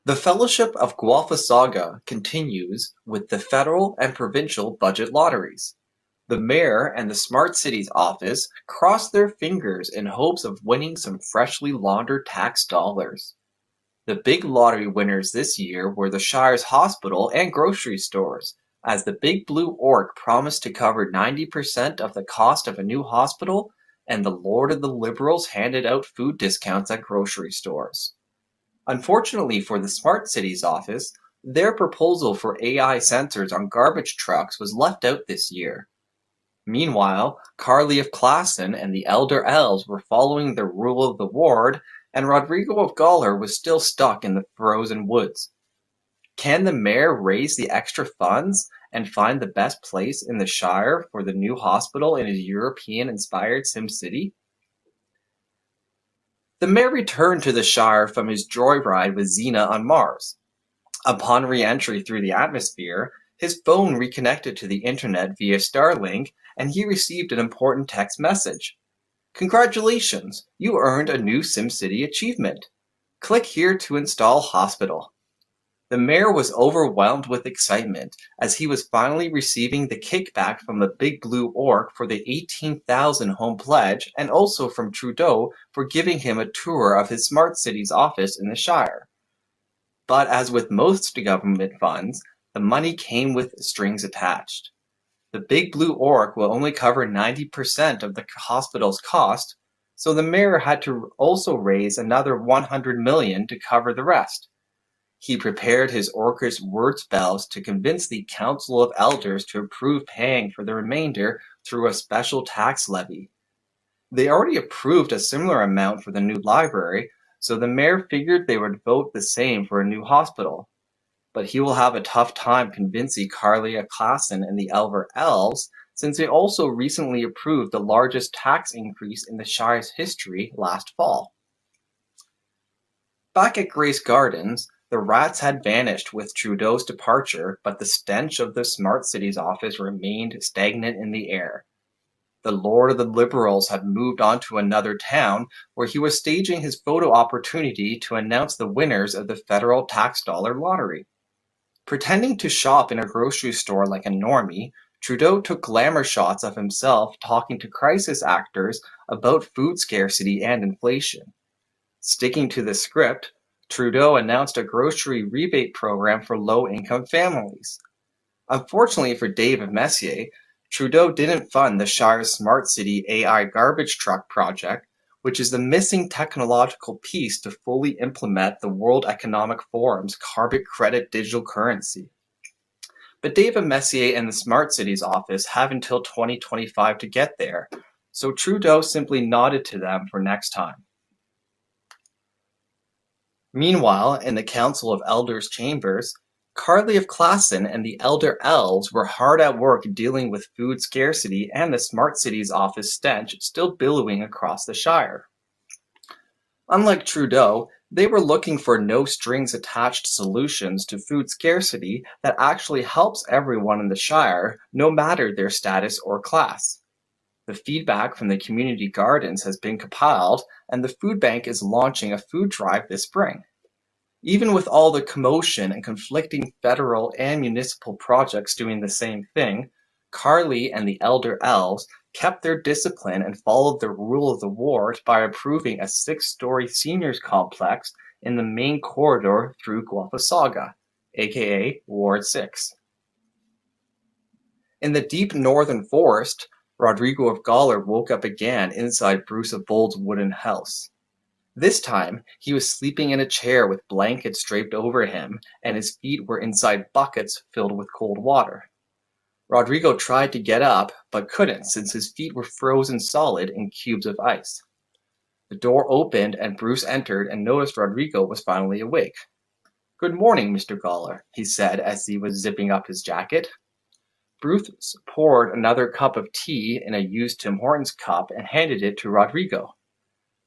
The Fellowship of Guelphissauga continues with the federal and provincial budget lotteries. The mayor and the Smart Cities office cross their fingers in hopes of winning some freshly laundered tax dollars. The big lottery winners this year were the Shire's hospital and grocery stores, as the Big Blue Orc promised to cover 90% of the cost of a new hospital, and the Lord of the Liberals handed out food discounts at grocery stores. Unfortunately for the Smart Cities office, their proposal for AI sensors on garbage trucks was left out this year. Meanwhile, Carly of Classen and the Elder Elves were following the rule of the ward, and Rodrigo of Gawler was still stuck in the frozen woods. Can the mayor raise the extra funds and find the best place in the Shire for the new hospital in his European-inspired SimCity? The mayor returned to the Shire from his joyride with Xena on Mars. Upon re-entry through the atmosphere, his phone reconnected to the internet via Starlink, and he received an important text message. Congratulations, you earned a new SimCity achievement. Click here to install hospital. The mayor was overwhelmed with excitement as he was finally receiving the kickback from the Big Blue Orc for the 18,000 home pledge, and also from Trudeau for giving him a tour of his Smart Cities office in the Shire. But as with most government funds, the money came with strings attached. The Big Blue Orc will only cover 90% of the hospital's cost, so the mayor had to also raise another 100 million to cover the rest. He prepared his orcish word spells to convince the Council of Elders to approve paying for the remainder through a special tax levy. They already approved a similar amount for the new library, so the mayor figured they would vote the same for a new hospital. But he will have a tough time convincing Carlia Klassen and the Elver Elves, since they also recently approved the largest tax increase in the Shire's history last fall. Back at Grace Gardens, the rats had vanished with Trudeau's departure, but the stench of the Smart Cities office remained stagnant in the air. The Lord of the Liberals had moved on to another town, where he was staging his photo opportunity to announce the winners of the federal tax dollar lottery. Pretending to shop in a grocery store like a normie, Trudeau took glamour shots of himself talking to crisis actors about food scarcity and inflation. Sticking to the script, Trudeau announced a grocery rebate program for low-income families. Unfortunately for Dave Messier, Trudeau didn't fund the Shire's Smart City AI garbage truck project, which is the missing technological piece to fully implement the World Economic Forum's carbon credit digital currency. But Dave Messier and the Smart Cities office have until 2025 to get there, so Trudeau simply nodded to them for next time. Meanwhile, in the Council of Elders chambers, Carly of Classen and the Elder Elves were hard at work dealing with food scarcity and the Smart Cities office stench still billowing across the Shire. Unlike Trudeau, they were looking for no-strings-attached solutions to food scarcity that actually helps everyone in the Shire, no matter their status or class. The feedback from the community gardens has been compiled, and the food bank is launching a food drive this spring. Even with all the commotion and conflicting federal and municipal projects doing the same thing, Carly and the Elder Elves kept their discipline and followed the rule of the ward by approving a 6-story seniors complex in the main corridor through Guelphissauga, aka Ward 6. In the deep northern forest, Rodrigo of Gawler woke up again inside Bruce of Bold's wooden house. This time, he was sleeping in a chair with blankets draped over him, and his feet were inside buckets filled with cold water. Rodrigo tried to get up, but couldn't since his feet were frozen solid in cubes of ice. The door opened and Bruce entered and noticed Rodrigo was finally awake. "Good morning, Mr. Gawler," he said as he was zipping up his jacket. Bruce poured another cup of tea in a used Tim Hortons cup and handed it to Rodrigo.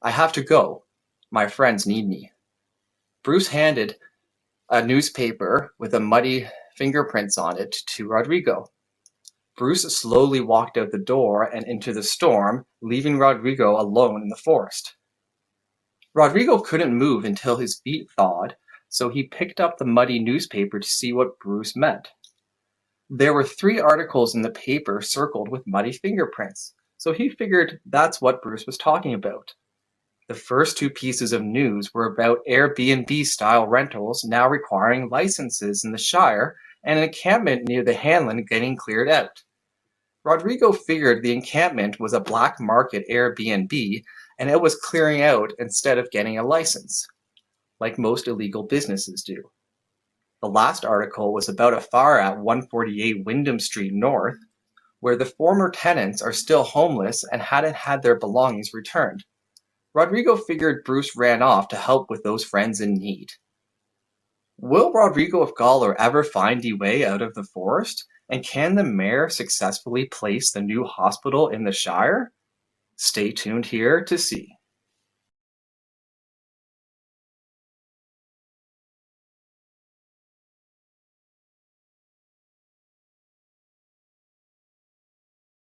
"I have to go. My friends need me." Bruce handed a newspaper with a muddy fingerprints on it to Rodrigo. Bruce slowly walked out the door and into the storm, leaving Rodrigo alone in the forest. Rodrigo couldn't move until his feet thawed, so he picked up the muddy newspaper to see what Bruce meant. There were 3 articles in the paper circled with muddy fingerprints, so he figured that's what Bruce was talking about. The first 2 pieces of news were about Airbnb-style rentals now requiring licenses in the Shire and an encampment near the Hanlon getting cleared out. Rodrigo figured the encampment was a black market Airbnb and it was clearing out instead of getting a license, like most illegal businesses do. The last article was about a fire at 148 Wyndham Street North, where the former tenants are still homeless and hadn't had their belongings returned. Rodrigo figured Bruce ran off to help with those friends in need. Will Rodrigo of Gawler ever find a way out of the forest? And can the mayor successfully place the new hospital in the Shire? Stay tuned here to see.